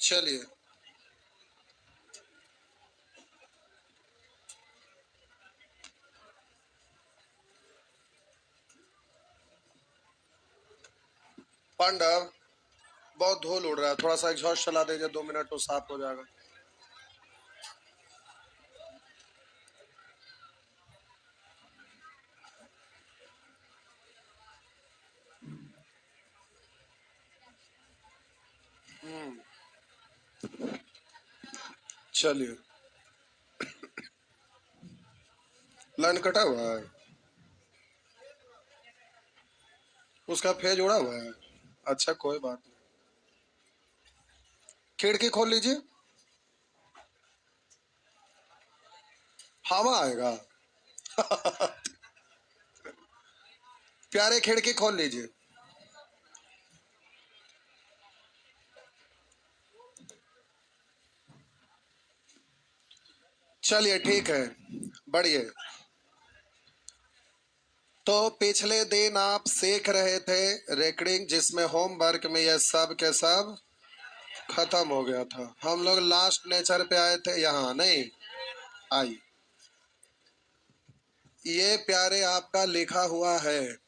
चलिए। पांडव, बहुत धूल उड़ रहा है, थोड़ा सा एग्जॉस्ट चला दीजिए, 2 मिनट तो साफ हो जाएगा। चलिए। लाइन कटा हुआ है, उसका फेज उड़ा हुआ है। अच्छा, कोई बात नहीं। खिड़की खोल लीजिए, हवा आएगा। प्यारे, खिड़की खोल लीजिए। चलिए, ठीक है, बढ़िए। तो पिछले दिन आप सीख रहे थे रिकॉर्डिंग, जिसमें होमवर्क में ये सब के सब खत्म हो गया था। हम लोग लास्ट नेचर पे आए थे, यहाँ नहीं आई। ये प्यारे आपका लिखा हुआ है।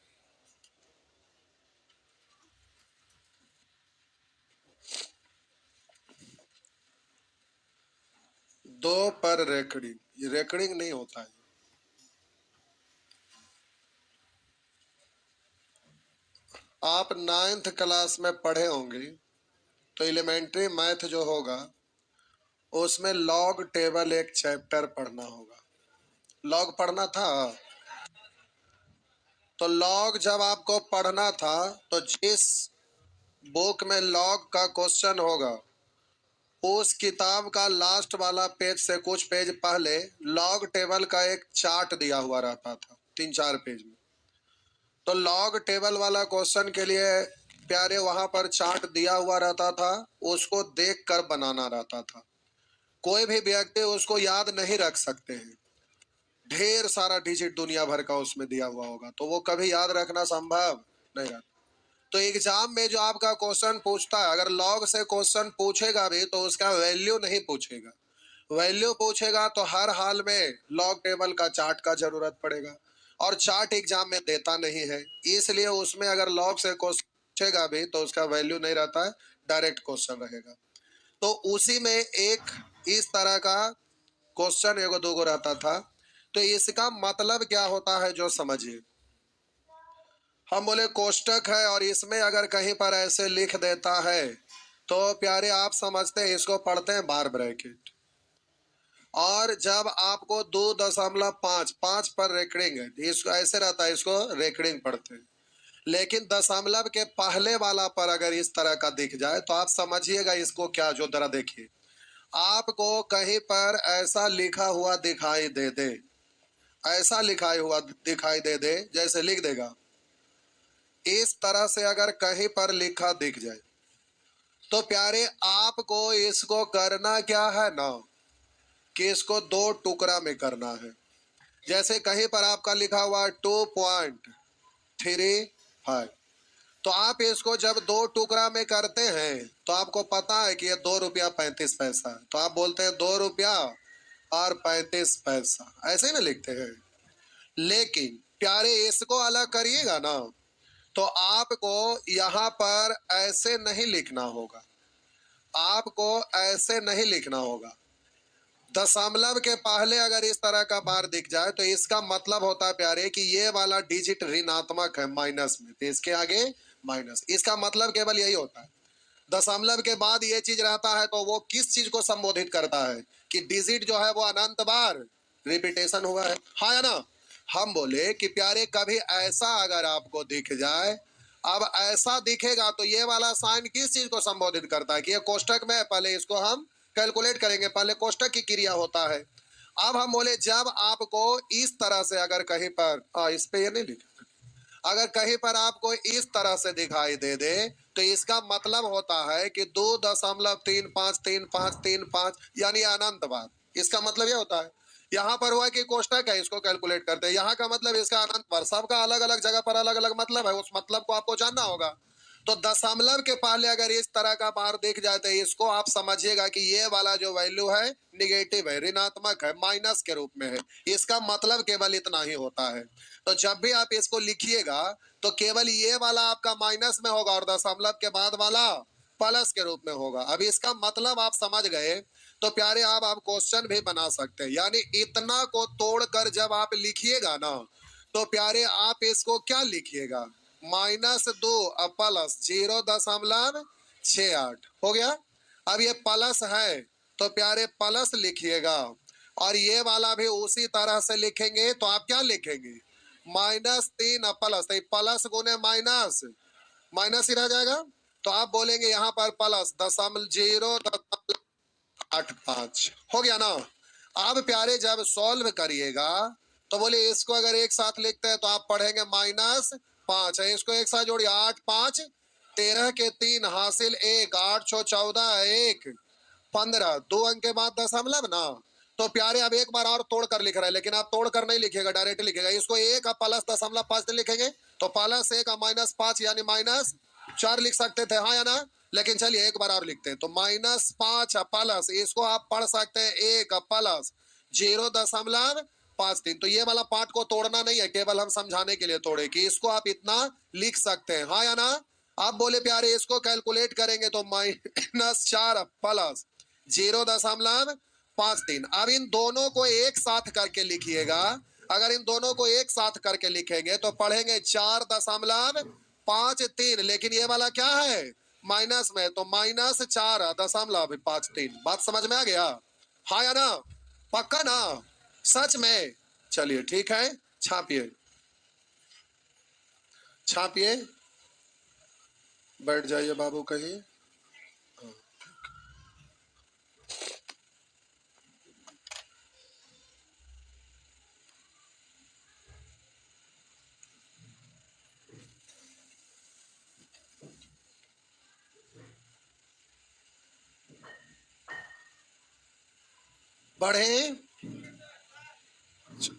दो पर रिकॉर्डिंग, ये रिकॉर्डिंग नहीं होता है। आप 9th क्लास में पढ़े होंगे, तो एलिमेंट्री मैथ जो होगा उसमें लॉग टेबल एक चैप्टर पढ़ना होगा। लॉग पढ़ना था। तो लॉग जब आपको पढ़ना था, तो जिस बुक में लॉग का क्वेश्चन होगा, उस किताब का लास्ट वाला पेज से कुछ पेज पहले लॉग टेबल का एक चार्ट दिया हुआ रहता था, 3-4 पेज में। तो लॉग टेबल वाला क्वेश्चन के लिए प्यारे वहां पर चार्ट दिया हुआ रहता था, उसको देख कर बनाना रहता था। कोई भी व्यक्ति उसको याद नहीं रख सकते हैं, ढेर सारा डिजिट दुनिया भर का उसमें दिया हुआ होगा, तो वो कभी याद रखना संभव नहीं रहता। तो एग्जाम में जो आपका क्वेश्चन पूछता है, अगर लॉग से क्वेश्चन पूछेगा भी तो उसका वैल्यू नहीं पूछेगा। वैल्यू पूछेगा तो हर हाल में लॉग टेबल का चार्ट का जरूरत पड़ेगा, और चार्ट एग्जाम में देता नहीं है, इसलिए उसमें अगर लॉग से क्वेश्चन पूछेगा भी तो उसका वैल्यू नहीं रहता है, डायरेक्ट क्वेश्चन रहेगा। तो उसी में एक इस तरह का क्वेश्चन एगो दोगो रहता था। तो इसका मतलब क्या होता है जो समझिए। हम बोले कोष्टक है, और इसमें अगर कहीं पर ऐसे लिख देता है, तो प्यारे आप समझते हैं इसको पढ़ते हैं बार ब्रैकेट। और जब आपको 2.5 पर रेकडिंग है, इसको ऐसे रहता है, इसको रेकडिंग पढ़ते हैं। लेकिन दशमलव के पहले वाला पर अगर इस तरह का दिख जाए, तो आप समझिएगा इसको क्या, जो जरा देखिए। आपको कहीं पर ऐसा लिखा हुआ दिखाई दे दे, ऐसा लिखा हुआ दिखाई दे दे, जैसे लिख देगा इस तरह से, अगर कहीं पर लिखा दिख जाए, तो प्यारे आपको इसको करना क्या है ना, कि इसको 2 टुकड़ा में करना है। जैसे कहीं पर आपका लिखा हुआ 2.35, तो आप इसको जब 2 टुकड़ा में करते हैं, तो आपको पता है कि ये 2 रुपया 35 पैसा है, तो आप बोलते हैं 2 रुपया और 35 पैसा, ऐसे ही ना लिखते हैं। लेकिन प्यारे इसको अलग करिएगा ना, तो आपको यहां पर ऐसे नहीं लिखना होगा, आपको ऐसे नहीं लिखना होगा। दशमलव के पहले अगर इस तरह का बार दिख जाए, तो इसका मतलब होता है प्यारे कि ये वाला डिजिट ऋणात्मक है, माइनस में, तो इसके आगे माइनस। इसका मतलब केवल यही होता है। दशमलव के बाद ये चीज रहता है, तो वो किस चीज को संबोधित करता है, कि डिजिट जो है वो अनंत बार रिपीटेशन हुआ है, हाँ या ना। हम बोले कि प्यारे कभी ऐसा अगर आपको दिख जाए, अब ऐसा दिखेगा तो ये वाला साइन किस चीज को संबोधित करता है, कि ये कोष्टक में है, पहले इसको हम कैलकुलेट करेंगे, पहले कोष्टक की क्रिया होता है। अब हम बोले जब आपको इस तरह से अगर कहीं पर इस पे ये नहीं लिखा, अगर कहीं पर आपको इस तरह से दिखाई दे दे, तो इसका मतलब होता है कि 2.353535 यानी अनंत बार। इसका मतलब यह होता है, यहाँ पर हुआ कि कोष्टक है, इसको कैलकुलेट करते हैं, यहाँ का मतलब इसका अनंत बार। सबका अलग अलग जगह पर अलग अलग मतलब है, उस मतलब को आपको जानना होगा। तो दशमलव के पहले अगर इस तरह का बार दिख जाए तो इसको आप समझिएगा कि ये वाला जो वैल्यू है निगेटिव है, ऋणात्मक है, माइनस के रूप में है। इसका मतलब केवल इतना ही होता है। तो जब भी आप इसको लिखिएगा तो केवल ये वाला आपका माइनस में होगा और दशमलव के बाद वाला प्लस के रूप में होगा। अब इसका मतलब आप समझ गए तो प्यारे आप क्वेश्चन भी बना सकते हैं। यानी इतना को तोड़कर जब आप लिखिएगा ना तो प्यारे आप इसको क्या लिखिएगा, -2 प्लस 0.68 हो गया। अब ये प्लस है तो प्यारे प्लस लिखिएगा और ये वाला भी उसी तरह से लिखेंगे। तो आप क्या लिखेंगे, -3 प्लस, प्लस गुने माइनस, माइनस ही रह जाएगा। तो आप बोलेंगे यहाँ पर प्लस 0.85 हो गया ना। अब प्यारे जब सॉल्व करिएगा तो बोले इसको अगर एक साथ लिखते हैं तो आप पढ़ेंगे -5 है, इसको एक साथ जोड़िए 8 5 13 के 3 हासिल 1, 8 6 14 1 15, 2 अंक के बाद दशमलव ना। तो प्यारे अब एक बार और तोड़ कर लिख रहा है, लेकिन आप तोड़ कर नहीं लिखिएगा, डायरेक्ट लिखेगा। इसको 1 प्लस 0.5 लिखेंगे तो +1 -5 यानी -4 लिख सकते थे, हाँ या ना। लेकिन चलिए एक बार और लिखते हैं तो -5 प्लस, इसको आप पढ़ सकते हैं 1 प्लस 0.53। तो ये वाला पार्ट को तोड़ना नहीं है, केवल हम समझाने के लिए तोड़े कि इसको आप इतना लिख सकते हैं, हाँ या ना। आप बोले प्यारे इसको कैलकुलेट करेंगे तो -4 प्लस 0.53। अब इन दोनों को एक साथ करके लिखिएगा। अगर इन दोनों को एक साथ करके लिखेंगे तो पढ़ेंगे 4.53, लेकिन ये वाला क्या है माइनस में, तो -4.53। बात समझ में आ गया, हाँ या ना, पक्का ना, सच में। चलिए ठीक है, छापिए छापिए, बैठ जाइए बाबू कहीं। बढ़े,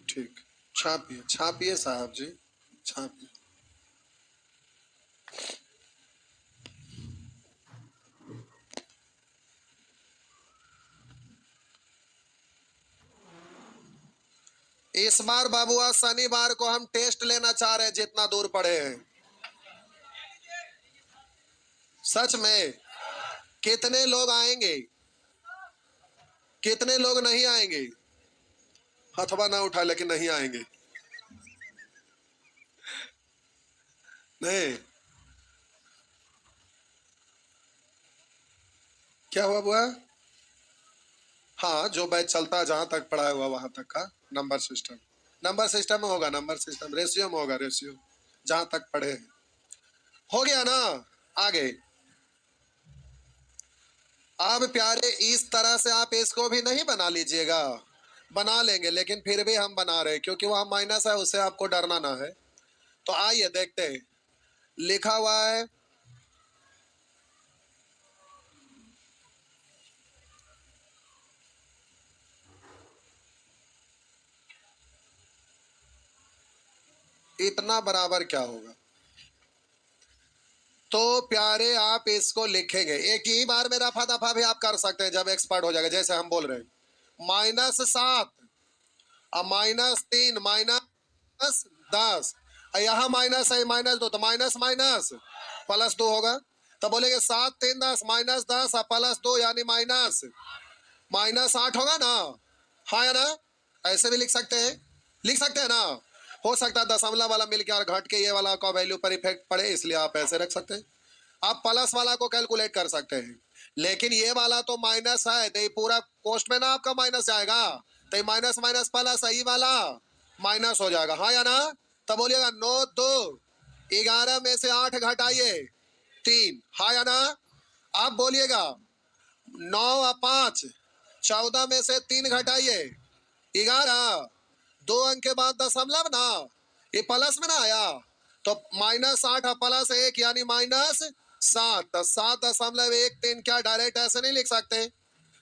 ठीक, छापिए छापिए साहब जी, छापिए। इस बार बाबू आज शनिवार को हम टेस्ट लेना चाह रहे हैं, जितना दूर पड़े हैं। सच में कितने लोग आएंगे, कितने लोग नहीं आएंगे, हथवा ना उठा लेकिन नहीं आएंगे, नहीं क्या हुआ बुआ। हाँ जो बैच चलता है जहां तक पढ़ाया हुआ वहां तक का नंबर सिस्टम, नंबर सिस्टम में होगा, नंबर सिस्टम रेशियो में होगा, रेशियो जहां तक पढ़े हैं। हो गया ना, आगे। अब प्यारे इस तरह से आप इसको भी नहीं बना लीजिएगा, बना लेंगे लेकिन फिर भी हम बना रहे क्योंकि वहां माइनस है, उससे आपको डरना ना है। तो आइए देखते हैं, लिखा हुआ है इतना बराबर क्या होगा। तो प्यारे आप इसको लिखेंगे, एक ही बार में रफा दफा भी आप कर सकते हैं जब एक्सपर्ट हो जाएगा। जैसे हम बोल रहे हैं -7 और -3 -10, यहाँ माइनस है -2 तो माइनस माइनस +2 होगा। तो बोलेंगे 7 3 10 -10 +2 यानी -8 होगा ना, हाँ या ना। ऐसे भी लिख सकते हैं, लिख सकते हैं ना। हो सकता है दशमलव वाला मिलके और घट के ये वाला का वैल्यू पर इफेक्ट पड़े, इसलिए आप ऐसे रख सकते हैं। आप प्लस वाला को कैलकुलेट कर सकते हैं, लेकिन ये वाला तो माइनस है तो ये पूरा कोष्ट में ना आपका माइनस जाएगा, तो माइनस माइनस प्लस सही वाला माइनस हो जाएगा, हाँ या ना। तब बोलिएगा 9 2 11 में से 8 घटाइए 3, हाँ या ना। आप बोलिएगा 9 और 5 14 में से 3 घटाइए 11, 2 अंक के बाद दशमलव ना, ये प्लस में ना आया तो -8 +1 यानी -7, 7.13। क्या डायरेक्ट ऐसे नहीं लिख सकते,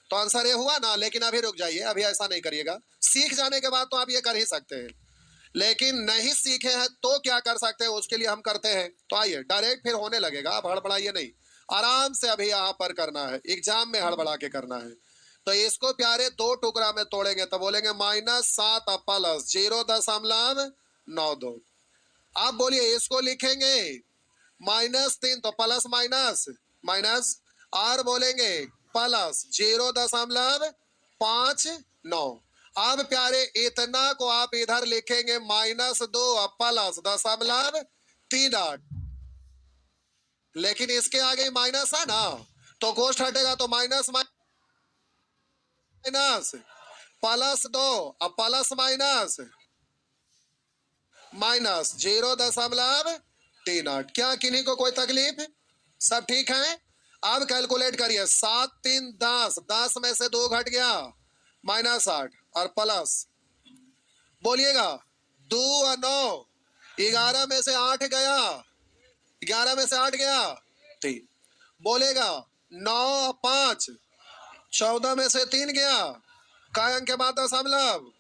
तो आंसर ये हुआ ना। लेकिन अभी रुक जाइए, अभी ऐसा नहीं करिएगा, सीख जाने के बाद तो आप ये कर ही सकते हैं। लेकिन नहीं सीखे हैं तो क्या कर सकते हैं, उसके लिए हम करते हैं। तो आइए डायरेक्ट फिर होने लगेगा, आप हड़बड़ाइए नहीं, आराम से अभी यहाँ पर करना है, एग्जाम में हड़बड़ा के करना है। तो इसको प्यारे दो टुकड़ा में तोड़ेंगे तो बोलेंगे -7 प्लस 0.92। आप बोलिए इसको लिखेंगे -3 तो प्लस माइनस माइनस, और बोलेंगे प्लस 0.59। अब प्यारे इतना को आप इधर लिखेंगे -2 प्लस 0.38। लेकिन इसके आगे माइनस है ना, तो कोष्ट हटेगा तो माइनस माइनस +2 अब प्लस माइनस माइनस 0.38। क्या किन्हीं को कोई तकलीफ, सब ठीक है। अब कैलकुलेट करिए, 7 3 10, 10 में से 2 घट गया -8 और प्लस बोलिएगा 2 और 9, 11 में से 8 गया, 11 में से 8 गया 3, बोलेगा 9 और 5, 14 में से 3 गया, काय अंक के बाद दशमलव।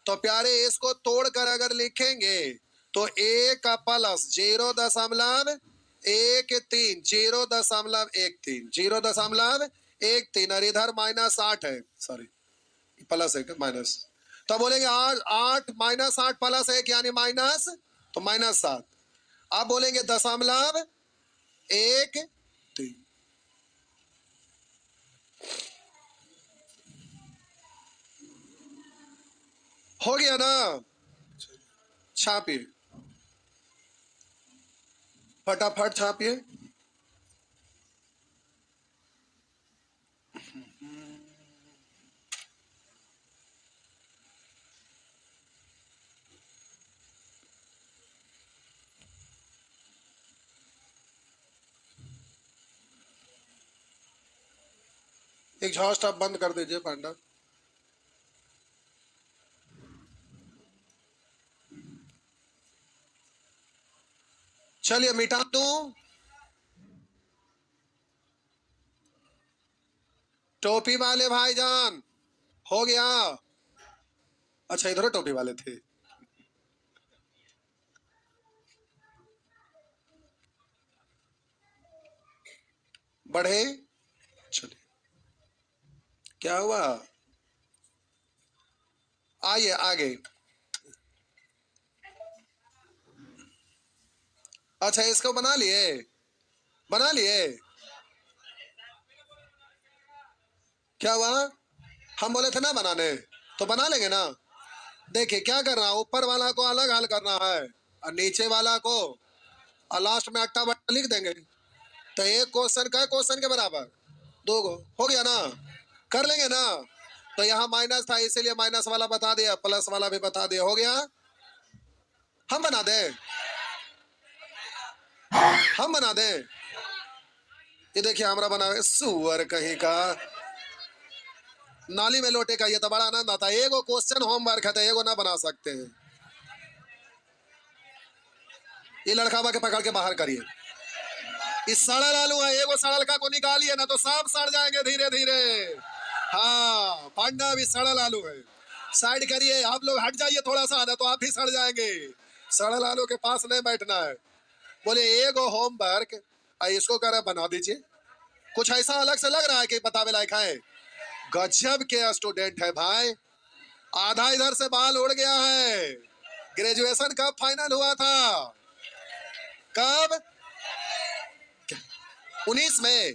तो प्यारे इसको तोड़कर अगर लिखेंगे तो 1 प्लस 0.13, 0.13, 0.13 और इधर -8 है, सॉरी प्लस है माइनस। तो बोलेंगे 8 -8 प्लस 1 यानी माइनस, तो -7। आप बोलेंगे 0.13 हो गया ना। छापिए फटाफट छापिए। एग्जॉस्ट आप बंद कर दीजिए पांडा। चलिए मिटा दूं। टोपी वाले भाईजान हो गया। अच्छा इधर टोपी वाले थे। बढ़े, चलिए क्या हुआ, आइए आगे। अच्छा इसको बना लिए, बना लिए, क्या हुआ, हम बोले थे ना बनाने, तो बना लेंगे ना। देखिए क्या करना, ऊपर वाला को अलग हल करना है और नीचे वाला को, और लास्ट में अट्टा बट्टा लिख देंगे। तो एक क्वेश्चन का क्वेश्चन के बराबर 2 गो हो गया ना, कर लेंगे ना। तो यहाँ माइनस था इसीलिए माइनस वाला बता दिया, प्लस वाला भी बता दिया, हो गया। हम बना दें, हम बना दें। ये देखिए हमारा बना है, सुअर कहीं का, नाली में लोटे का। ये तो बड़ा आनंद आता है, एगो क्वेश्चन होमवर्क है तो एगो ना बना सकते हैं। ये लड़का के पकड़ के बाहर करिए। इस सड़ल आलू है, एगो सड़ल का को निकालिए ना तो सब सड़ जाएंगे धीरे धीरे। हाँ पांडा भी सड़ल आलू है, साइड करिए, आप लोग हट जाइए थोड़ा सा ना तो आप ही सड़ जाएंगे। सड़ल आलू के पास नहीं बैठना है। बोले एगो होमवर्क इसको कर बना दीजिए। कुछ ऐसा अलग से लग रहा है कि बतावे लायक है। गजब के स्टूडेंट है भाई, आधा इधर से बाल उड़ गया है। ग्रेजुएशन कब फाइनल हुआ था, कब, 19 में।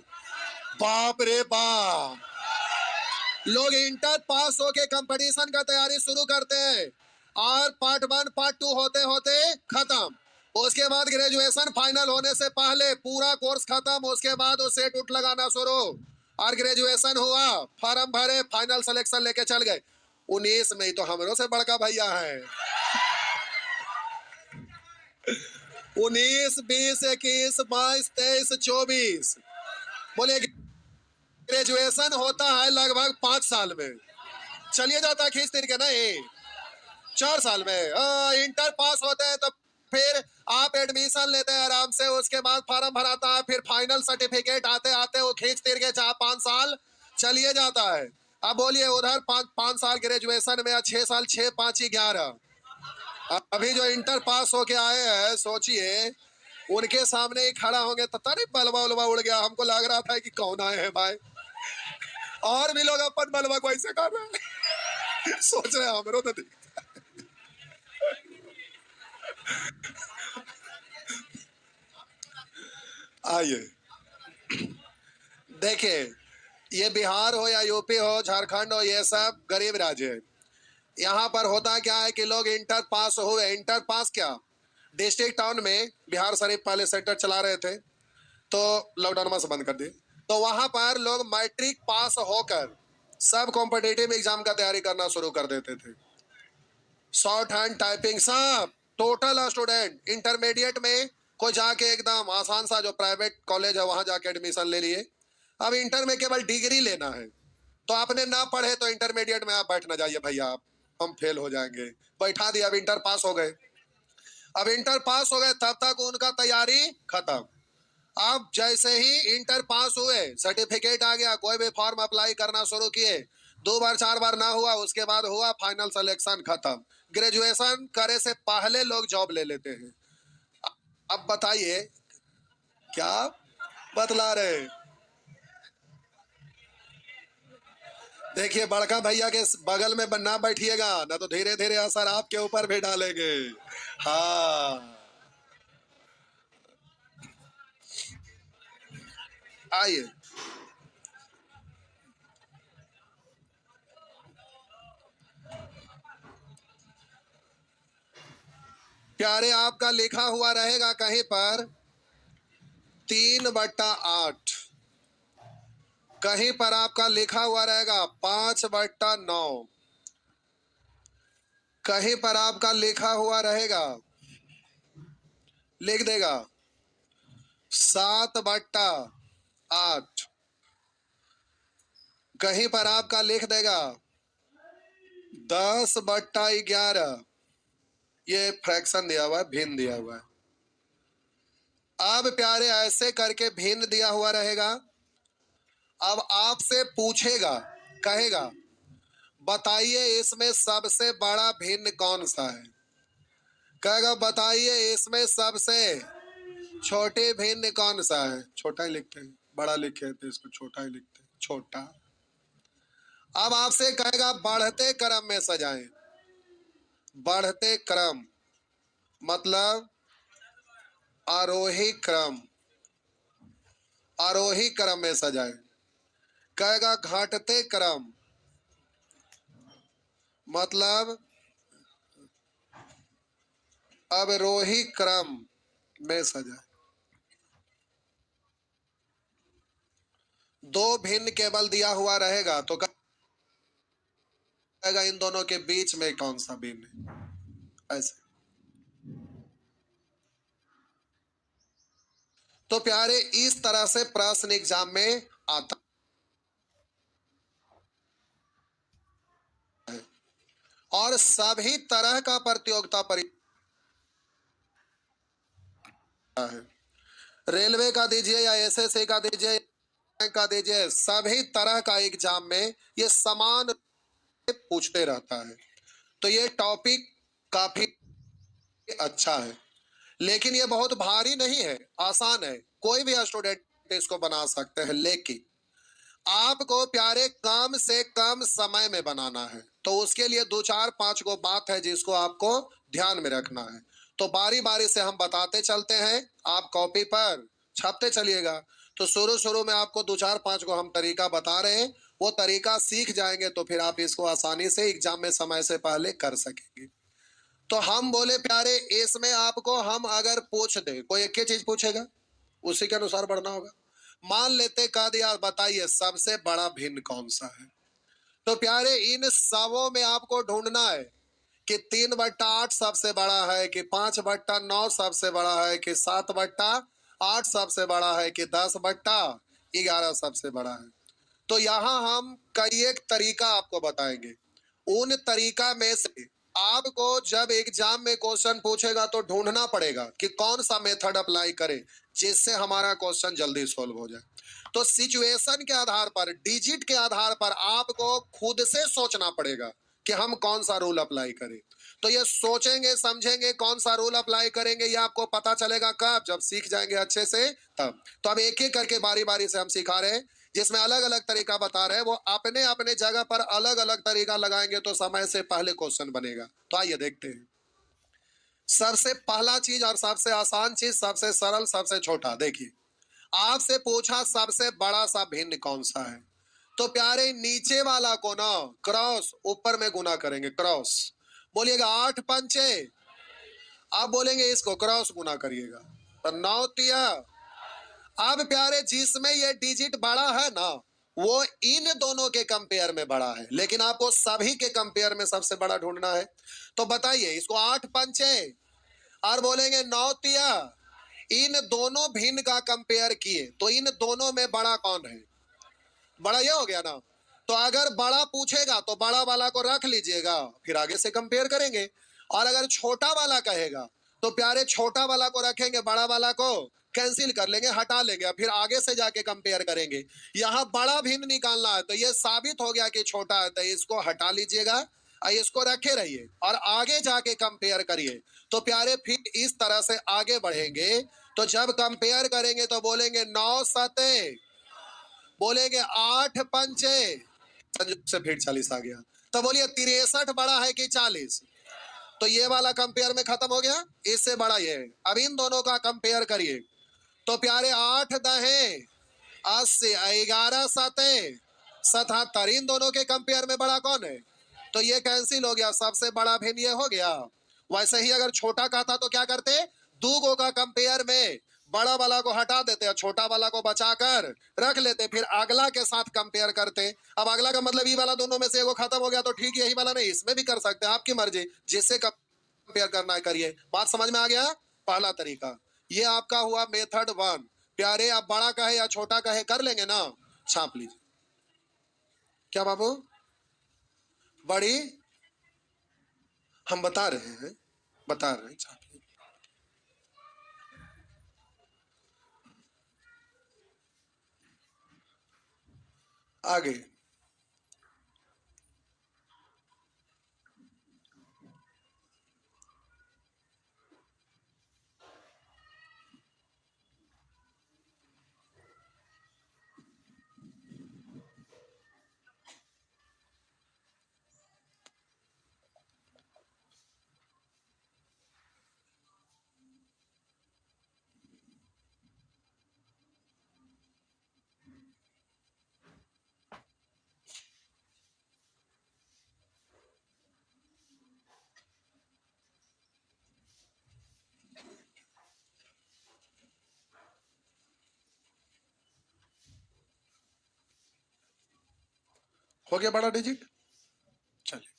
बाप रे बाप, लोग इंटर पास होके कंपटीशन का तैयारी शुरू करते हैं और पार्ट 1 पार्ट 2 होते होते खत्म। उसके बाद ग्रेजुएशन फाइनल होने से पहले पूरा कोर्स खत्म, उसके बाद वो सेट उठ लगाना शुरू। और ग्रेजुएशन हुआ, फॉर्म भरे, फाइनल सिलेक्शन लेके चल गए। 19 में ही तो हमरों से बड़का भैया है। 19 20 21 22 23 24, बोले ग्रेजुएशन होता है लगभग 5 साल में, चलिए जाता है खींच तीर के, नहीं 4 साल में। इंटर पास होते हैं तो फिर आप एडमिशन लेते हैं आराम से, उसके बाद फॉर्म भराता है, फिर फाइनल सर्टिफिकेट आते आते वो खींच तीर के 4-5 साल चलिए जाता है। अब बोलिए उधर 5 साल ग्रेजुएशन में, 6 साल 6 5 11, अभी जो इंटर पास होके आए हैं, सोचिए उनके सामने ही खड़ा होंगे तो तारी बलवा उलवा उड़ गया। हमको लग रहा था कि कौन आए हैं भाई, और भी लोग अपन बलवा को ऐसे कर रहे हैं। सोच रहे हैं हमरो तो आइए देखिए, ये बिहार हो या यूपी हो, झारखंड हो, ये सब गरीब राज्य है। यहाँ पर होता क्या है कि लोग इंटर पास हुए, इंटर पास क्या, डिस्ट्रिक्ट टाउन में बिहार शरीफ पहले सेक्टर चला रहे थे तो लॉकडाउन में से बंद कर दिए। तो वहां पर लोग मैट्रिक पास होकर सब कॉम्पिटिटिव एग्जाम का तैयारी करना शुरू कर देते थे। शॉर्ट हैंड, टाइपिंग, सब टोटल स्टूडेंट इंटरमीडिएट में कोई जाके एकदम आसान सा जो प्राइवेट कॉलेज है वहां जाके एडमिशन ले लिए। अब इंटर में केवल डिग्री लेना है, तो आपने ना पढ़े तो इंटरमीडिएट में आप बैठ ना जाइए भैया, आप हम फेल हो जाएंगे, बैठा दिया। अब इंटर पास हो गए, अब इंटर पास हो गए तब तक उनका तैयारी खत्म। अब जैसे ही इंटर पास हुए, सर्टिफिकेट आ गया, कोई भी फॉर्म अप्लाई करना शुरू किए, 2 बार 4 बार ना हुआ, उसके बाद हुआ फाइनल सिलेक्शन, खत्म। ग्रेजुएशन करे से पहले लोग जॉब ले लेते हैं। अब बताइए क्या बतला रहे। देखिए बड़का भैया के बगल में ना बैठिएगा, ना तो धीरे धीरे असर आपके ऊपर भी डालेंगे। हाँ, आइए प्यारे, आपका लिखा हुआ रहेगा कहीं पर 3/8, कहीं पर आपका लिखा हुआ रहेगा 5/9, कहीं पर आपका लिखा हुआ रहेगा, लिख देगा 7/8, कहीं पर आपका लिख देगा 10/11। ये फ्रैक्शन दिया हुआ है, भिन्न दिया हुआ है। अब प्यारे ऐसे करके भिन्न दिया हुआ रहेगा। अब आपसे पूछेगा, कहेगा बताइए इसमें सबसे बड़ा भिन्न कौन सा है। कहेगा बताइए इसमें सबसे छोटे भिन्न कौन सा है। छोटा ही लिखते हैं, बड़ा लिखे थे इसको छोटा ही लिखते हैं, छोटा। अब आपसे कहेगा बढ़ते क्रम में सजाएं। बढ़ते क्रम मतलब आरोही क्रम, आरोही क्रम में सजाएं। कहेगा घटते क्रम मतलब अवरोही क्रम में सजाएं। दो भिन्न केवल दिया हुआ रहेगा तो कहेगा इन दोनों के बीच में कौन सा भिन्न है, ऐसे। तो प्यारे इस तरह से प्रश्न एग्जाम में आता है और सभी तरह का प्रतियोगिता परीक्षा है। रेलवे का दीजिए या एसएससी का दीजिए, बैंक का दीजिए, सभी तरह का एग्जाम में ये समान पूछते रहता है। तो ये टॉपिक काफी अच्छा है, लेकिन ये बहुत भारी नहीं है, आसान है, कोई भी स्टूडेंट इसको बना सकते हैं। लेकिन आपको प्यारे कम से कम समय में बनाना है, तो उसके लिए 2 4 5 गो बात है जिसको आपको ध्यान में रखना है। तो बारी बारी से हम बताते चलते हैं, आप कॉपी पर छापते चलिएगा। तो शुरू शुरू में आपको 2 4 5 गो हम तरीका बता रहे हैं, वो तरीका सीख जाएंगे तो फिर आप इसको आसानी से एग्जाम में समय से पहले कर सकेंगे। तो हम बोले प्यारे इसमें आपको हम अगर पूछ दे, कोई एक ही चीज पूछेगा, उसी के अनुसार बढ़ना होगा। मान लेते कह दिया बताइए सबसे बड़ा भिन्न कौन सा है, तो प्यारे इन सबों में आपको ढूंढना है कि 3/8 सबसे बड़ा है, कि 5/9 सबसे बड़ा है, कि 7/8 सबसे बड़ा है, कि 10/11 सबसे बड़ा है। तो यहाँ हम कई एक तरीका आपको बताएंगे। उन तरीका में से आपको जब एग्जाम में क्वेश्चन पूछेगा तो ढूंढना पड़ेगा कि कौन सा मेथड अप्लाई करें जिससे हमारा क्वेश्चन जल्दी सॉल्व हो जाए। तो सिचुएशन के आधार पर, डिजिट के आधार पर आपको खुद से सोचना पड़ेगा कि हम कौन सा रूल अप्लाई करें। तो ये सोचेंगे समझेंगे कौन सा रूल अप्लाई करेंगे, ये आपको पता चलेगा कब, जब सीख जाएंगे अच्छे से तब। तो अब एक एक करके बारी बारी से हम सिखा रहे हैं, जिसमें अलग अलग तरीका बता रहे हैं, वो अपने अपने जगह पर अलग अलग तरीका लगाएंगे तो समय से पहले क्वेश्चन बनेगा। तो आइए देखते हैं। सबसे पहला चीज और सबसे आसान चीज, सबसे सरल सबसे छोटा, देखिए आपसे पूछा सबसे बड़ा सा भिन्न कौन सा है, तो प्यारे नीचे वाला को ना क्रॉस ऊपर में गुना करेंगे, क्रॉस बोलिएगा 8 पंचे, आप बोलेंगे इसको क्रॉस गुना करिएगा तो 9 तिया। अब प्यारे जिसमें ये डिजिट बड़ा है ना, वो इन दोनों के कंपेयर में बड़ा है, लेकिन आपको सभी के कंपेयर में सबसे बड़ा ढूंढना है। तो बताइए, इसको 8 पंचे और बोलेंगे 9 तिया, इन दोनों भिन्न का कंपेयर किए तो इन दोनों में बड़ा कौन है? बड़ा ये हो गया ना। तो अगर बड़ा पूछेगा तो बड़ा वाला को रख लीजिएगा, फिर आगे से कंपेयर करेंगे। और अगर छोटा वाला कहेगा तो प्यारे छोटा वाला को रखेंगे, बड़ा वाला को कैंसिल कर लेंगे, हटा लेंगे, फिर आगे से जाके कंपेयर करेंगे। यहाँ बड़ा भिन्न निकालना है तो ये साबित हो गया कि छोटा है, तो इसको हटा लीजिएगा और इसको रखे रहिए और आगे जाके कंपेयर करिए। तो प्यारे फिर इस तरह से आगे बढ़ेंगे। तो जब कंपेयर करेंगे तो बोलेंगे 9 सते, बोलेंगे 8 पंचे, संयोग से फिर 40 आ गया। तो बोलिए 63 बड़ा है कि 40? तो ये वाला कंपेयर में खत्म हो गया, इससे बड़ा ये है। अब इन दोनों का कंपेयर करिए तो प्यारे 8 दहे 80, 11 सते 77, इन दोनों के कंपेयर में बड़ा कौन है? तो ये कैंसिल हो गया, सबसे बड़ा भिन्न ये हो गया। वैसे ही अगर छोटा का था तो क्या करते, दूगो का कंपेयर में बड़ा वाला को हटा देते और छोटा वाला को बचाकर रख लेते, फिर अगला के साथ कंपेयर करते। अब अगला का मतलब ये वाला दोनों में से एगो खत्म हो गया तो ठीक, यही वाला नहीं, इसमें भी कर सकते हैं, आपकी मर्जी, जिससे कंपेयर करना है करिए। बात समझ में आ गया? पहला तरीका ये आपका हुआ मेथड 1। प्यारे आप बड़ा कहे या छोटा कहे कर लेंगे ना, छाप लीजिए। क्या बाबू? बड़ी? हम बता रहे हैं, बता रहे हैं, छाप लीजिए। आगे हो गया बड़ा डिजिट, चलिए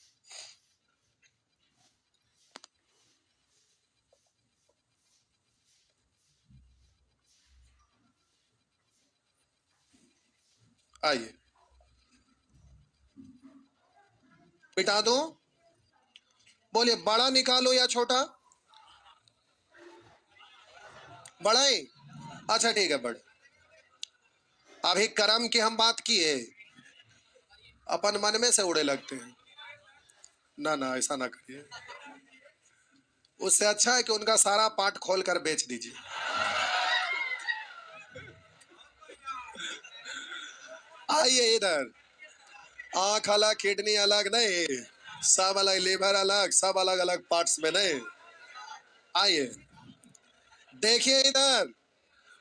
आइए मिटा दूं। बोलिए बड़ा निकालो या छोटा? बड़ा ही, अच्छा ठीक है बड़े। अभी कर्म की हम बात किए, अपन मन में से उड़े लगते हैं ना, ना ऐसा ना करिए। उससे अच्छा है कि उनका सारा पार्ट खोल कर बेच दीजिए। आइए इधर, आंख अलग किडनी अलग नहीं, सब अलग, लीवर अलग, सब अलग अलग पार्ट्स में नहीं। आइए देखिए इधर,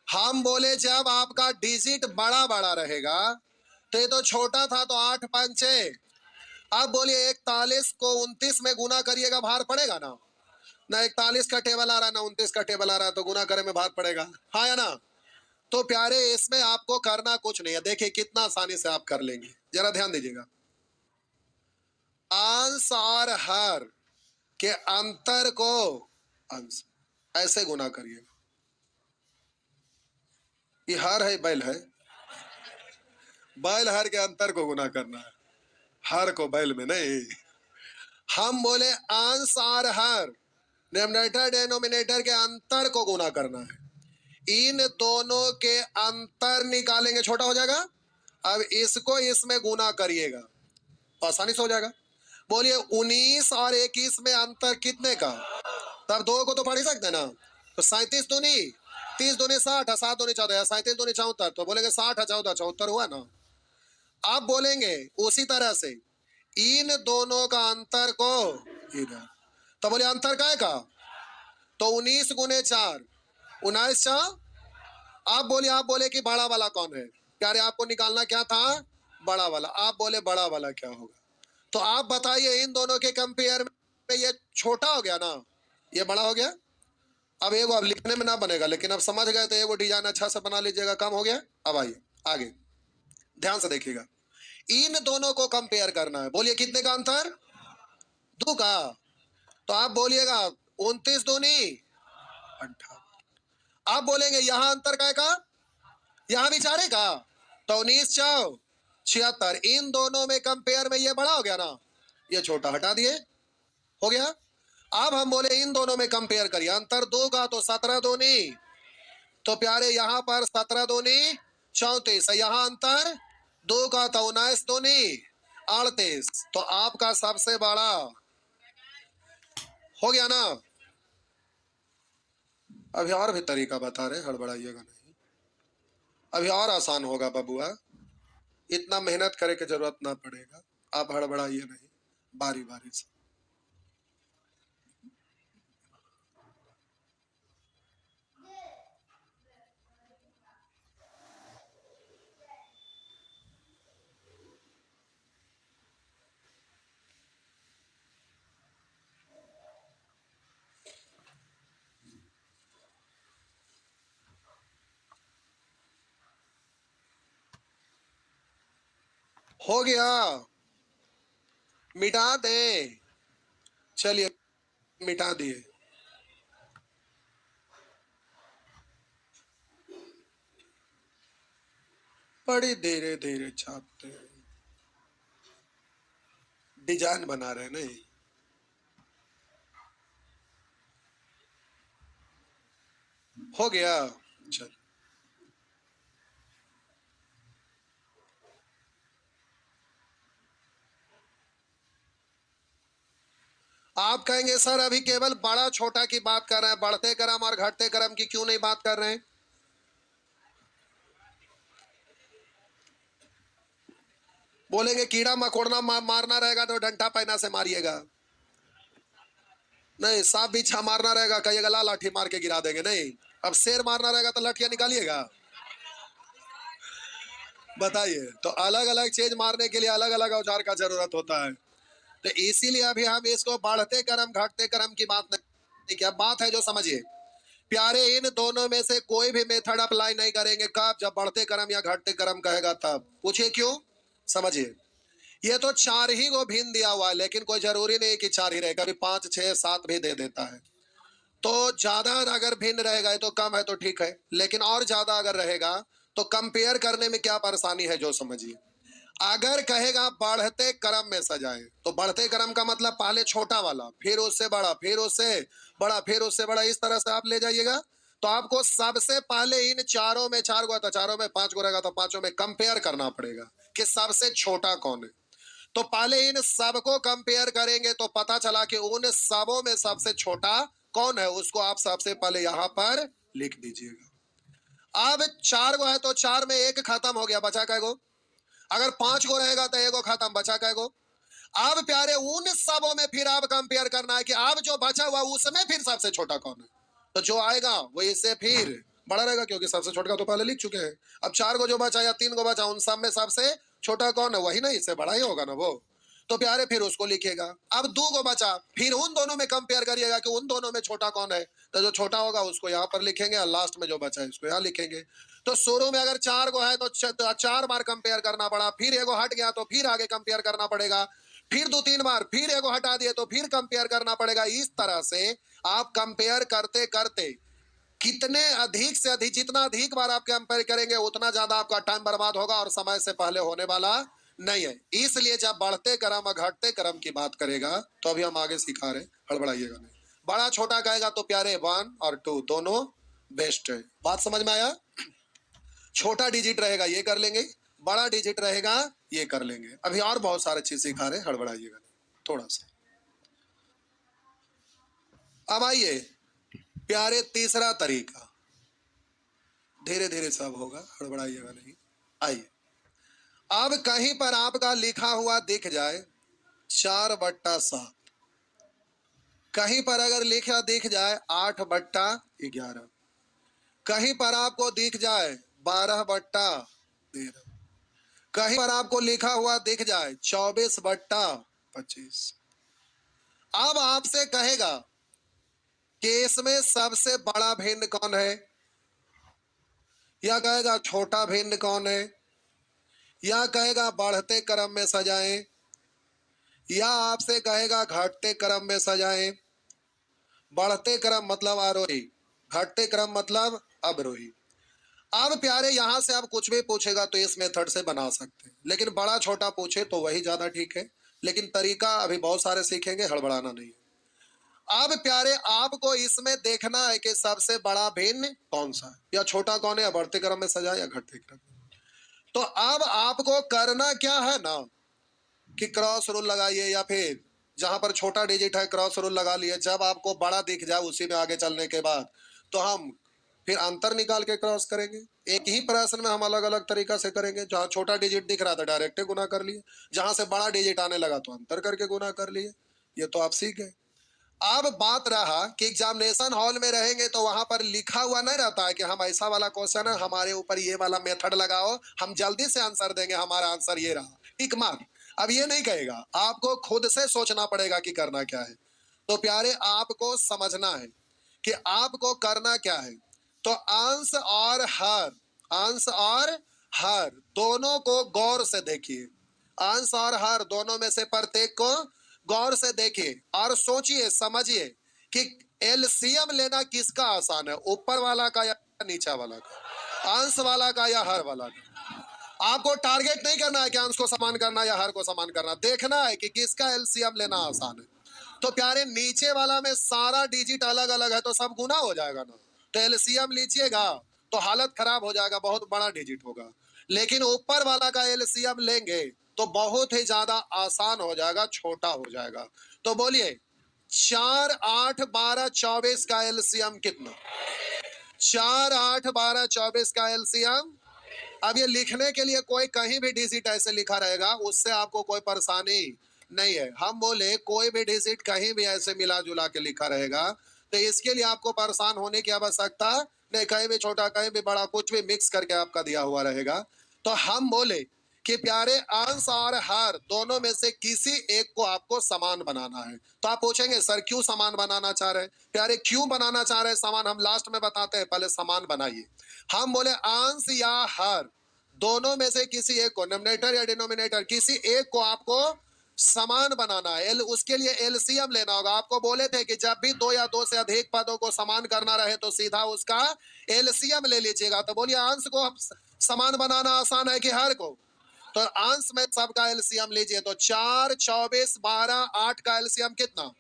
हम बोले जब आपका डिजिट बड़ा बड़ा रहेगा तो ये तो छोटा था तो 8 पंचे। अब बोलिए 41 को 29 में गुना करिएगा, भार पड़ेगा ना? ना 41 का टेबल आ रहा है ना 29 का टेबल आ रहा है, तो गुना करे में भार पड़ेगा, हाँ या ना? तो प्यारे इसमें आपको करना कुछ नहीं है, देखिए कितना आसानी से आप कर लेंगे, जरा ध्यान दीजिएगा। अंश और हर के अंतर को अंश ऐसे गुना करिए। ये हर है बैल है, बैल हर के अंतर को गुना करना है, हर को बैल में नहीं। हम बोले अंश और हर, डिनोमिनेटर डिनोमिनेटर के अंतर को गुना करना है, इन दोनों के अंतर निकालेंगे, छोटा हो जाएगा। अब इसको इसमें गुना करिएगा, आसानी से हो जाएगा। बोलिए 19 और 21 में अंतर कितने का? तब दो को तो पढ़ ही सकते हैं ना। तो 37 दूनी 30 दूनी 60, 7 दूनी 14, 37 दूनी 74, तो बोलेंगे 60 14 74 हुआ ना। आप बोलेंगे उसी तरह से इन दोनों का अंतर को इधर, तो बोले अंतर काय का? तो 19 गुने 4 19 4। आप बोले कि बड़ा वाला कौन है? प्यारे आपको निकालना क्या था? बड़ा वाला। आप बोले बड़ा वाला क्या होगा? तो आप बताइए इन दोनों के कंपेयर में ये छोटा हो गया ना, ये बड़ा हो गया। अब एगो अब लिखने में ना बनेगा, लेकिन अब समझ गए तो एगो डिजाइन अच्छा से बना लीजिएगा, कम हो गया। अब आइए आगे ध्यान से देखिएगा, इन दोनों को कंपेयर करना है। बोलिए कितने का अंतर? दो का। तो आप बोलिएगा 29 दूनी 58। आप बोलेंगे यहां अंतर काय का? यहां विचारे का। तो 19 4 76। इन दोनों में कंपेयर में ये बड़ा हो गया ना, ये छोटा हटा दिए, हो गया। अब हम बोले इन दोनों में कंपेयर करिए, अंतर दो का तो 17 दूनी, तो प्यारे यहां पर 17 दूनी 34, यहां अंतर दो का तो 19 दूनी 38। तो आपका सबसे बड़ा हो गया ना। अभी और भी तरीका बता रहे, हड़बड़ाइएगा नहीं, अभी और आसान होगा बबुआ, इतना मेहनत करे की जरूरत ना पड़ेगा। आप हड़बड़ाइए नहीं, बारी बारी से। हो गया, मिटा दे। चलिए मिटा दिए। बड़ी धीरे धीरे छापते हैं, डिजाइन बना रहे नहीं। हो गया। चल आप कहेंगे सर अभी केवल बड़ा छोटा की बात कर रहे हैं, बढ़ते क्रम और घटते क्रम की क्यों नहीं बात कर रहे हैं? बोलेंगे कीड़ा मकोड़ा मारना रहेगा तो डंडा पैना से मारिएगा, नहीं सांप बिच्छा मारना रहेगा कहिएगा ला लाठी मार के गिरा देंगे, नहीं। अब शेर मारना रहेगा तो लठिया निकालिएगा। बताइए, तो अलग अलग चीज मारने के लिए अलग अलग औजार का जरूरत होता है। तो इसीलिए अभी हम इसको बढ़ते क्रम घटते क्रम की बात नहीं, क्या बात है जो समझिए। प्यारे इन दोनों में से कोई भी मेथड अप्लाई नहीं करेंगे, कब? जब बढ़ते क्रम या घटते क्रम कहेगा तब। पूछिए क्यों, समझिए। ये तो चार ही को भिन्न दिया हुआ है, लेकिन कोई जरूरी नहीं कि चार ही रहे, कभी 5 6 7 भी दे देता है। तो ज्यादा अगर भिन्न रहेगा तो कम है तो ठीक है, लेकिन और ज्यादा अगर रहेगा तो कंपेयर करने में क्या परेशानी है जो समझिए। अगर कहेगा बढ़ते क्रम में सजाए, तो बढ़ते क्रम का मतलब पहले छोटा वाला, फिर उससे बड़ा, फिर उससे बड़ा, फिर उससे बड़ा, इस तरह से आप ले जाइएगा। तो आपको सबसे पहले इन चारों में, चार गो तो चारों में, 5 गो रहेगा तो पांचों में कंपेयर करना पड़ेगा कि सबसे छोटा कौन है। तो पहले इन सबको कंपेयर करेंगे तो पता चला कि उन सबों में सबसे छोटा कौन है, उसको आप सबसे पहले यहां पर लिख दीजिएगा। अब 4 गो है तो 4 में एक खत्म हो गया, बचा कै गो? अगर 5 गो रहेगा तो एगो खत्म, बचा कै गो? अब प्यारे उन सबों में फिर आप कंपेयर करना है कि अब जो बचा हुआ उसमें फिर सबसे छोटा कौन है। तो जो आएगा वो इससे फिर बड़ा रहेगा, क्योंकि सबसे छोटा तो पहले लिख चुके हैं। अब 4 गो जो बचा या 3 गो बचा, उन सब में सबसे छोटा कौन है, वही ना, इससे बड़ा ही होगा ना वो। तो प्यारे फिर उसको लिखेगा। अब 2 गो बचा, फिर उन दोनों में कंपेयर करिएगा कि उन दोनों में छोटा कौन है। तो जो छोटा होगा उसको यहाँ पर लिखेंगे और लास्ट में जो बचा है उसको यहाँ लिखेंगे। तो शुरू में अगर 4 गो है तो 4 बार कंपेयर करना पड़ा, फिर एगो हट गया तो फिर आगे कंपेयर करना पड़ेगा, फिर 2 3 बार, फिर एगो हटा दिए तो फिर कंपेयर करना पड़ेगा। इस तरह से आप कंपेयर करते करते कितने अधिक से अधिक, जितना अधिक बार आप कंपेयर करेंगे उतना ज्यादा आपका टाइम बर्बाद होगा और समय से पहले होने वाला नहीं है। इसलिए जब बढ़ते क्रम और घटते क्रम की बात करेगा तो अभी हम आगे सिखा रहे, हड़बड़ाइएगा नहीं। बड़ा छोटा कहेगा तो प्यारे 1 और 2 दोनों बेस्ट है। बात समझ में आया? छोटा डिजिट रहेगा ये कर लेंगे, बड़ा डिजिट रहेगा ये कर लेंगे। अभी और बहुत सारे चीज सिखा रहे, हड़बड़ाइएगा नहीं। थोड़ा सा। अब आइए प्यारे तीसरा तरीका, धीरे धीरे सब होगा, हड़बड़ाइएगा नहीं। आइए, अब कहीं पर आपका लिखा हुआ दिख जाए 4/7, कहीं पर अगर लिखा दिख जाए 8/11, कहीं पर आपको दिख जाए 12/13, कहीं पर आपको लिखा हुआ दिख जाए 24/25। अब आपसे कहेगा कि इसमें सबसे बड़ा भिन्न कौन है, या कहेगा छोटा भिन्न कौन है, या कहेगा बढ़ते क्रम में सजाएं, या आपसे कहेगा घटते क्रम में सजाएं। बढ़ते क्रम मतलब आरोही, घटते क्रम मतलब अवरोही। अब प्यारे यहां से आप कुछ भी पूछेगा तो इस मेथड से बना सकते हैं, लेकिन बड़ा छोटा पूछे तो वही ज्यादा ठीक है। लेकिन तरीका अभी बहुत सारे सीखेंगे, हड़बड़ाना नहीं। अब प्यारे आपको इसमें देखना है कि सबसे बड़ा भिन्न कौन सा है, या छोटा कौन है, या बढ़ते क्रम में सजाए या घटते क्रम में। तो अब आपको करना क्या है ना, कि क्रॉस रूल लगाइए, या फिर जहां पर छोटा डिजिट है क्रॉस रूल लगा लिए। जब आपको बड़ा दिख जाए उसी में आगे चलने के बाद तो हम फिर अंतर निकाल के क्रॉस करेंगे। एक ही प्रश्न में हम अलग अलग तरीका से करेंगे। जहां छोटा डिजिट दिख रहा था डायरेक्ट गुना कर लिए, जहां से बड़ा डिजिट आने लगा तो अंतर करके गुना कर लिए। ये तो आप सीख गए। अब बात रहा कि एग्जामिनेशन हॉल में रहेंगे तो वहां पर लिखा हुआ नहीं रहता है कि हम ऐसा वाला क्वेश्चन है, हमारे ऊपर ये वाला मेथड लगाओ, हम जल्दी से आंसर देंगे, हमारा आंसर ये रहा, टिक मार। अब ये नहीं कहेगा, आपको खुद से सोचना पड़ेगा कि करना क्या है। तो प्यारे आपको समझना है कि आपको करना क्या है। तो अंश और हर, अंश और हर दोनों को गौर से देखिए। अंश और हर दोनों में से प्रत्येक को गौर से देखिए और सोचिए, समझिए कि एलसीएम लेना किसका आसान है, ऊपर वाला का या नीचे वाला का, अंश वाला का या हर वाला का। आपको टारगेट नहीं करना है कि अंश को समान करना या हर को समान करना, देखना है कि किसका एलसीएम लेना आसान है। तो प्यारे नीचे वाला में सारा डिजिट अलग अलग है तो सब गुना हो जाएगा ना, तो एलसीएम लीजिएगा तो हालत खराब हो जाएगा, बहुत बड़ा डिजिट होगा। लेकिन ऊपर वाला का एलसीएम लेंगे तो बहुत ही ज्यादा आसान हो जाएगा, छोटा हो जाएगा। तो बोलिए 4, 8, 12, 24 का एलसीएम कितना? 4, 8, 12, 24 का एलसीएम। अब ये लिखने के लिए कोई कहीं भी डिजिट ऐसे लिखा रहेगा, उससे आपको कोई परेशानी नहीं है। हम बोले कोई भी डिजिट कहीं भी ऐसे मिला जुला के लिखा रहेगा तो इसके लिए आपको परेशान होने की आवश्यकता नहीं। कहीं भी छोटा कहीं भी बड़ा कुछ भी मिक्स करके आपका दिया हुआ रहेगा। तो हम बोले कि प्यारे अंश और हर दोनों में से किसी एक को आपको समान बनाना है। तो आप पूछेंगे सर क्यों समान बनाना चाह रहे हैं? प्यारे क्यों बनाना चाह रहे हैं समान हम लास्ट में बताते हैं, पहले समान बनाइए। हम बोले अंश या हर दोनों में से किसी एक को, न्यूमरेटर या डिनोमिनेटर, किसी एक को आपको समान बनाना है। उसके लिए एलसीएम लेना होगा। आपको बोले थे कि जब भी दो या दो से अधिक पदों को समान करना रहे तो सीधा उसका एलसीएम ले लीजिएगा। तो बोलिए अंश को समान बनाना आसान है कि हर को? तो अंश में सबका एलसीएम लीजिए। तो 4, 24, 12, 8 का एलसीएम कितना?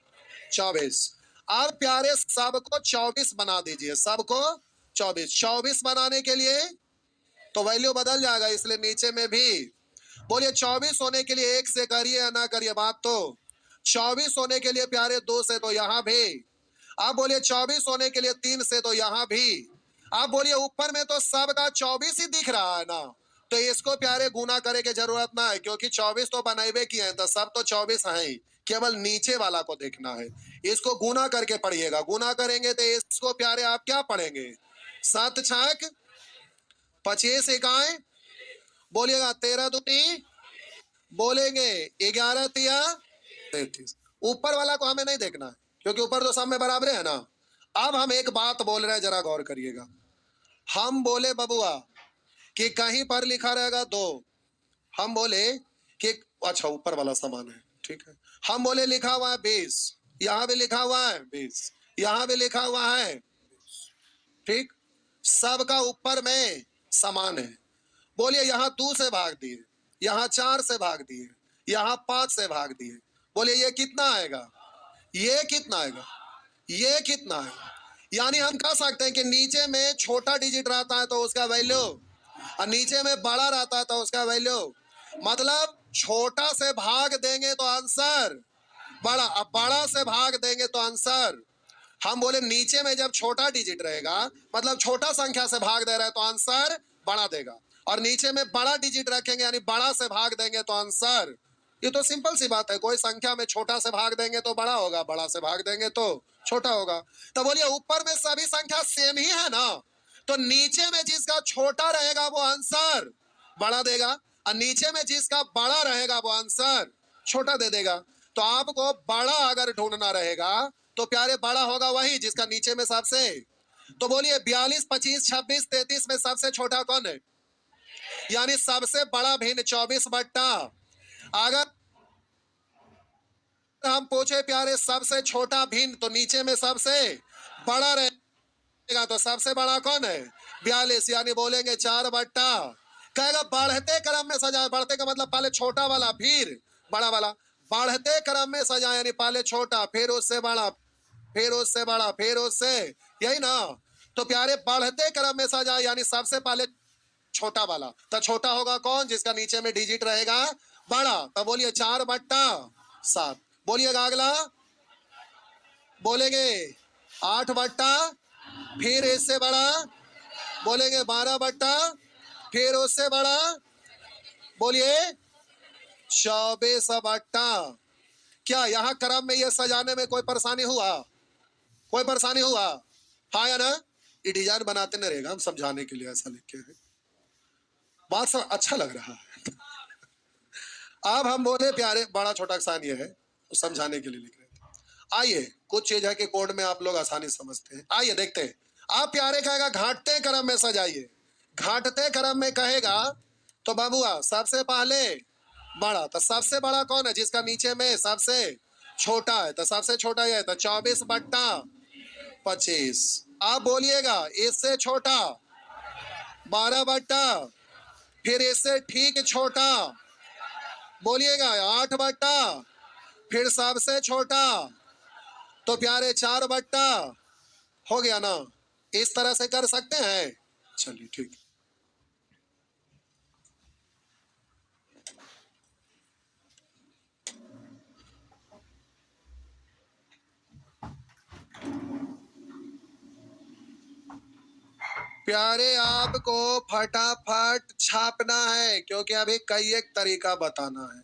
24। अब प्यारे सबको 24 बना दीजिए, सबको 24। 24 बनाने के लिए तो वैल्यू बदल जाएगा, इसलिए नीचे में भी बोलिए 24 होने के लिए 1 से करिए या ना करिए बात। तो 24 होने के लिए प्यारे 2 से, तो यहां भी। आप बोलिए 24 होने के लिए 3 से, तो यहां भी। आप बोलिए ऊपर में तो सबका 24 ही दिख रहा है ना, तो इसको प्यारे गुना करे की जरूरत ना है, क्योंकि 24 तो बनाइबे किए हैं, तो सब तो 24 है ही, केवल नीचे वाला को देखना है। इसको गुना करके पढ़िएगा। गुना करेंगे तो इसको प्यारे आप क्या पढ़ेंगे? 7 छक 25 इकाएं, बोलिएगा 13 दूनी, बोलेंगे 11 तिया 33। ऊपर वाला को हमें नहीं देखना है क्योंकि ऊपर तो सब में बराबर है ना। अब हम एक बात बोल रहे हैं, जरा गौर करिएगा। हम बोले बबुआ कि कहीं पर लिखा रहेगा 2, हम बोले कि अच्छा ऊपर वाला समान है, ठीक है। हम बोले लिखा हुआ है 20, यहां भी लिखा हुआ है 20, यहां भी लिखा हुआ है, ठीक, सबका ऊपर में समान है। बोलिए यहाँ 2 से भाग दिए, यहाँ 4 से भाग दिए, यहाँ 5 से भाग दिए, बोलिए ये कितना आएगा? ये कितना आएगा? ये कितना है? यानी हम कह सकते हैं कि नीचे में छोटा डिजिट रहता है तो उसका वैल्यू, और नीचे में बड़ा रहता है तो उसका वैल्यू, मतलब छोटा से भाग देंगे तो आंसर बड़ा। अब बड़ा से भाग देंगे तो आंसर, हम बोले नीचे में जब छोटा डिजिट रहेगा, मतलब छोटा संख्या से भाग दे रहा है तो आंसर बड़ा देगा, और नीचे में बड़ा डिजिट रखेंगे यानी बड़ा से भाग देंगे तो आंसर, ये तो सिंपल सी बात है, कोई संख्या में छोटा से भाग देंगे तो बड़ा होगा, बड़ा से भाग देंगे तो छोटा होगा। तो बोलिए ऊपर में सभी संख्या सेम ही है ना, तो नीचे में जिसका छोटा रहेगा वो आंसर बड़ा देगा, और नीचे में जिसका बड़ा रहेगा वो आंसर छोटा दे देगा। तो आपको बड़ा अगर ढूंढना रहेगा तो प्यारे बड़ा होगा वही जिसका नीचे में सबसे, तो बोलिए 42, 25, 26, 33 में सबसे छोटा कौन है, यानी सबसे बड़ा भिन्न 24/। अगर हम पूछे प्यारे सबसे छोटा भिन्न तो नीचे में सबसे बड़ा रहेगा, तो सबसे बड़ा कौन है 42, यानी बोलेंगे 4/। कहेगा बढ़ते क्रम में सजाए, बढ़ते का मतलब पहले छोटा वाला फिर बड़ा वाला, बढ़ते क्रम में सजाए यानी पहले छोटा फिर उससे बड़ा फिर उससे बड़ा फिर उससे, यही ना। तो प्यारे बढ़ते क्रम में सजाए यानी सबसे पहले छोटा वाला, तो छोटा होगा कौन जिसका नीचे में डिजिट रहेगा बड़ा, तो बोलिए 4/7। बोलिएगा अगला, बोलेंगे 8/, फिर इससे बड़ा बोलेंगे 12/, फिर उससे बड़ा बोलिए 24/। क्या यहाँ क्रम में ये सजाने में कोई परेशानी हुआ, कोई परेशानी हुआ, हाँ या ना। ये डिजाइन बनाते नहीं रहेगा, हम समझाने के लिए ऐसा लिखे हैं, बात सब अच्छा लग रहा है। अब हम बोले प्यारे बड़ा छोटा किसान ये है, तो समझाने के लिए लिख रहे थे। आइए कुछ चीज है कि कोड में आप लोग आसानी समझते हैं, आइए देखते हैं। आप प्यारे कहेगा घाटते क्रम में सजाइए, घाटते क्रम में कहेगा तो बाबुआ सबसे पहले बड़ा, तो सबसे बड़ा कौन है जिसका नीचे में सबसे छोटा है, तो सबसे छोटा ये है, तो 24/25। आप बोलिएगा इससे छोटा 12/, फिर इससे ठीक छोटा बोलिएगा 8/, फिर सबसे छोटा तो प्यारे 4/। हो गया ना, इस तरह से कर सकते हैं, चलिए ठीक। प्यारे आपको फटाफट छापना है क्योंकि अभी कई एक तरीका बताना है,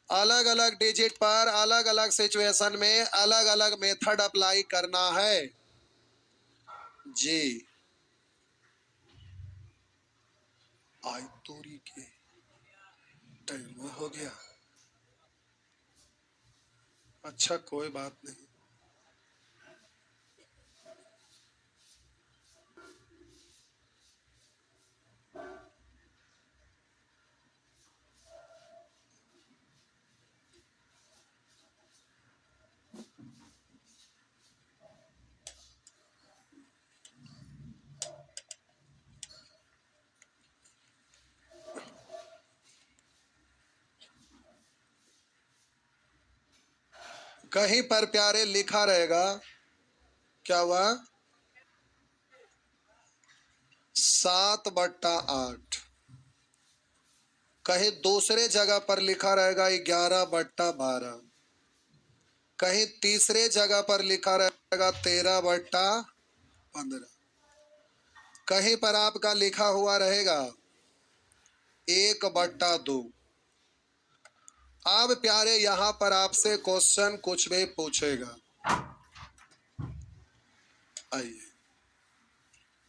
अलग अलग डिजिट पर अलग अलग सिचुएशन में अलग अलग मेथड अप्लाई करना है जी। आई तोरी के टाइम हो गया, अच्छा कोई बात नहीं। कहीं पर प्यारे लिखा रहेगा, क्या हुआ, 7/8। कहीं दूसरे जगह पर लिखा रहेगा 11/12। कहीं तीसरे जगह पर लिखा रहेगा 13/15। कहीं पर आपका लिखा हुआ रहेगा 1/2। अब प्यारे यहां पर आपसे क्वेश्चन कुछ भी पूछेगा, आइए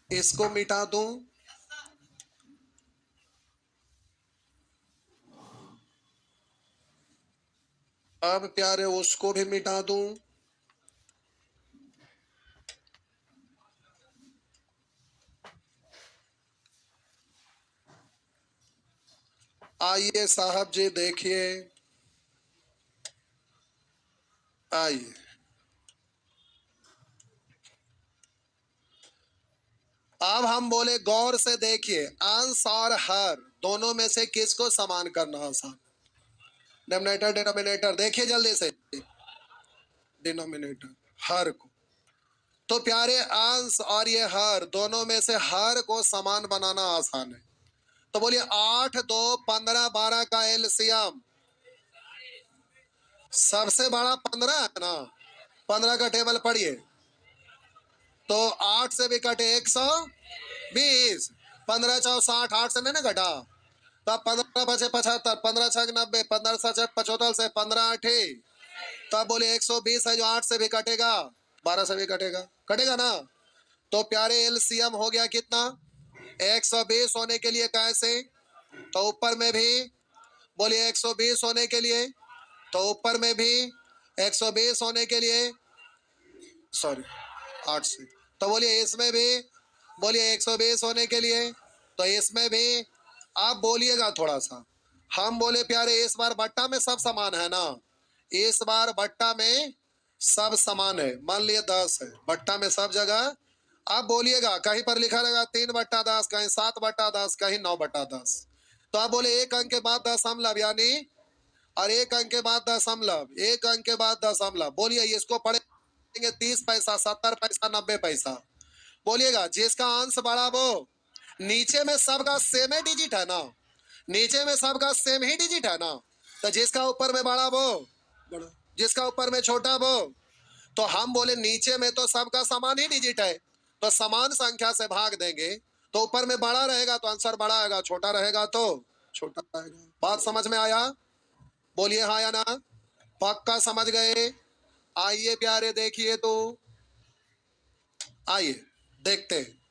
इसको मिटा दूं, अब प्यारे उसको भी मिटा दूं, आइए साहब जी देखिए, आइए अब हम बोले गौर से देखिए, अंश और हर दोनों में से किसको समान करना आसान, डिनोमिनेटर डिनोमिनेटर देखिए जल्दी से, डिनोमिनेटर हर को, तो प्यारे अंश और ये हर दोनों में से हर को समान बनाना आसान है। तो बोलिए 8, 2, 15, 12 का एलसीएम सबसे बड़ा 15 है ना, 15 का टेबल पढ़िए। तो 8 से भी कटे 120, 15 चौ 60, 8 से नहीं ना घटा, तब 15 बचे 75, 15 छः 90, 15 सच 75 से 15 8, तब बोले 120 है जो 8 से भी कटेगा, 12 से भी कटेगा, कटेगा ना। तो प्यारे एलसीएम हो गया कितना, 120 होने के लिए कैसे, तो ऊपर में भी बोलिए 120 होने के लिए, तो ऊपर में भी 120 होने के लिए, सॉरी 8 से, तो बोलिए इसमें भी बोलिए 120 होने के लिए, तो इसमें भी आप बोलिएगा थोड़ा सा। हम बोले प्यारे इस बार बट्टा में सब समान है ना, इस बार बट्टा में सब समान है, मान लिए 10 है बट्टा में सब जगह, आप बोलिएगा, कहीं पर लिखा रहेगा 3/10, कहीं 7/10, कहीं 9/10, तो आप बोले एक अंक के बाद दशमलव यानी, और एक अंक के बाद दशमलव, एक अंक के बाद दशमलव, बोलिए इसको पढ़ेंगे 30 पैसा, 70 पैसा, 90 पैसा, बोलिएगा जिसका अंश बड़ा वो, नीचे में सबका सेम ही डिजिट है ना, नीचे में सबका सेम ही डिजिट है ना, तो जिसका ऊपर में बड़ा वो बड़ा, जिसका ऊपर में छोटा वो, तो हम बोले नीचे में तो सबका समान ही डिजिट है, तो समान संख्या से भाग देंगे, तो ऊपर में बड़ा रहेगा तो आंसर बड़ा आएगा, छोटा रहेगा तो छोटा आएगा। बात समझ में आया, बोलिए हाँ या ना, पक्का समझ गए। आइए प्यारे देखिए, तो आइए देखते हैं।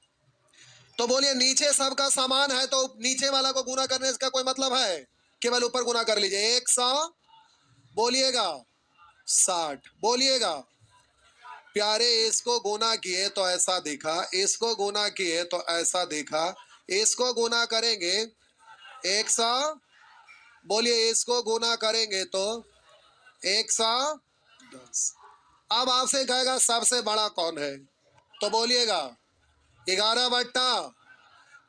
तो बोलिए नीचे सबका समान है, तो नीचे वाला को गुना करने का कोई मतलब है, केवल ऊपर गुना कर लीजिए, 100 बोलिएगा 60 बोलिएगा, प्यारे इसको गुना किए तो ऐसा दिखा, इसको गुना किए तो ऐसा दिखा, इसको गुना करेंगे 100, बोलिए इसको गुना करेंगे तो 110। अब आपसे कहेगा सबसे बड़ा कौन है, तो बोलिएगा 11/,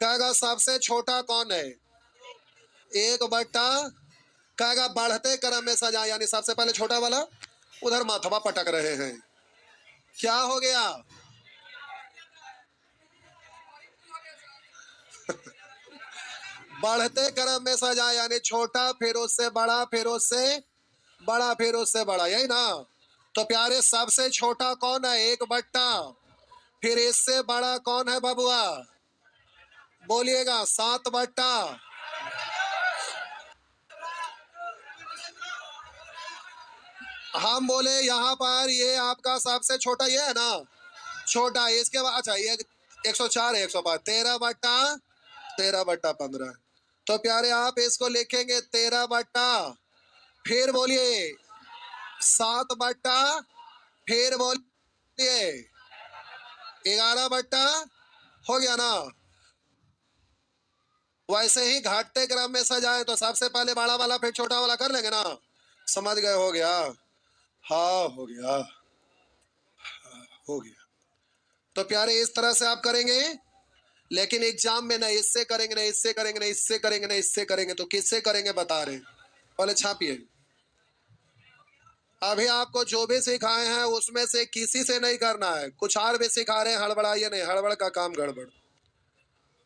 कहेगा सबसे छोटा कौन है, 1/, कहेगा बढ़ते क्रम में सजा, यानी सबसे पहले छोटा वाला, उधर माथवा पटक रहे हैं, क्या हो गया बढ़ते क्रम में सजा, यानी छोटा फिर उससे बड़ा, फिर उससे बड़ा, फिर उससे बड़ा, यही ना। तो प्यारे सबसे छोटा कौन है, 1/, फिर इससे बड़ा कौन है बबुआ, बोलिएगा 7/, हम बोले यहाँ पर ये आपका सबसे छोटा ये है ना, छोटा, इसके बाद अच्छा ये 104 है, 105, 13/15, तो प्यारे आप इसको लिखेंगे 13/, फिर बोलिए 7/, फिर बोलिए 11/, हो गया ना। वैसे ही घटते क्रम में सजाए तो सबसे पहले बड़ा वाला फिर छोटा वाला कर लेंगे ना, समझ गए, हो गया, हाँ हो गया, हो गया। तो प्यारे इस तरह से आप करेंगे, लेकिन एग्जाम में ना इससे करेंगे, ना इससे करेंगे, ना इससे करेंगे, ना इससे करेंगे, तो किससे करेंगे बता रहे, पहले छापिए। अभी आपको जो भी सिखाए हैं उसमें से किसी से नहीं करना है, कुछ और भी सिखा रहे हैं, हड़बड़ाइए नहीं, हड़बड़ का काम गड़बड़,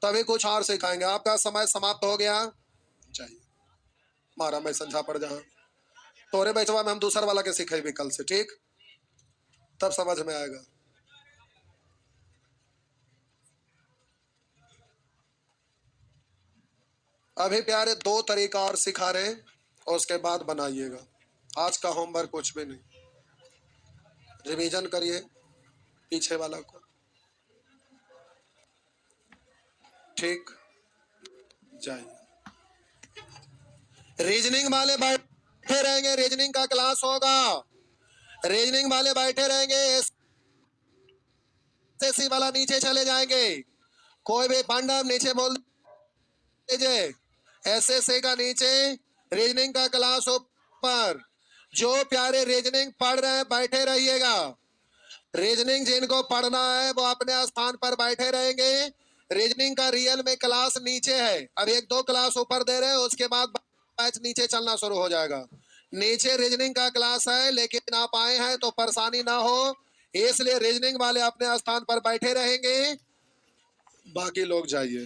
तभी कुछ और सिखाएंगे। आपका समय समाप्त हो गया, चाहिए मारा मैं संझा पड़ जहां, तोरे बैचवा में हम दूसरा वाला के सिखे भी कल से, ठीक, तब समझ में आएगा। अभी प्यारे 2 तरीका और सिखा रहे हैं, और उसके बाद बनाइएगा। आज का होमवर्क कुछ भी नहीं, रिवीजन करिए पीछे वाला को, ठीक, जाइए। रीजनिंग वाले बैठे रहेंगे, रीजनिंग का क्लास होगा, रीजनिंग वाले बैठे रहेंगे, एसएससी वाला नीचे चले जाएंगे, कोई भी पंडम नीचे बोल दीजिए, एसएससी का नीचे, रीजनिंग का क्लास ऊपर। जो प्यारे रीजनिंग पढ़ रहे हैं बैठे रहिएगा, रीजनिंग जिनको पढ़ना है वो अपने स्थान पर बैठे रहेंगे, रीजनिंग का रियल में क्लास नीचे है, अब 1-2 क्लास ऊपर दे रहे हैं, उसके बाद बैच नीचे चलना शुरू हो जाएगा। नीचे रीजनिंग का क्लास है, लेकिन आप आए हैं तो परेशानी ना हो, इसलिए रीजनिंग वाले अपने स्थान पर बैठे रहेंगे, बाकी लोग जाइए।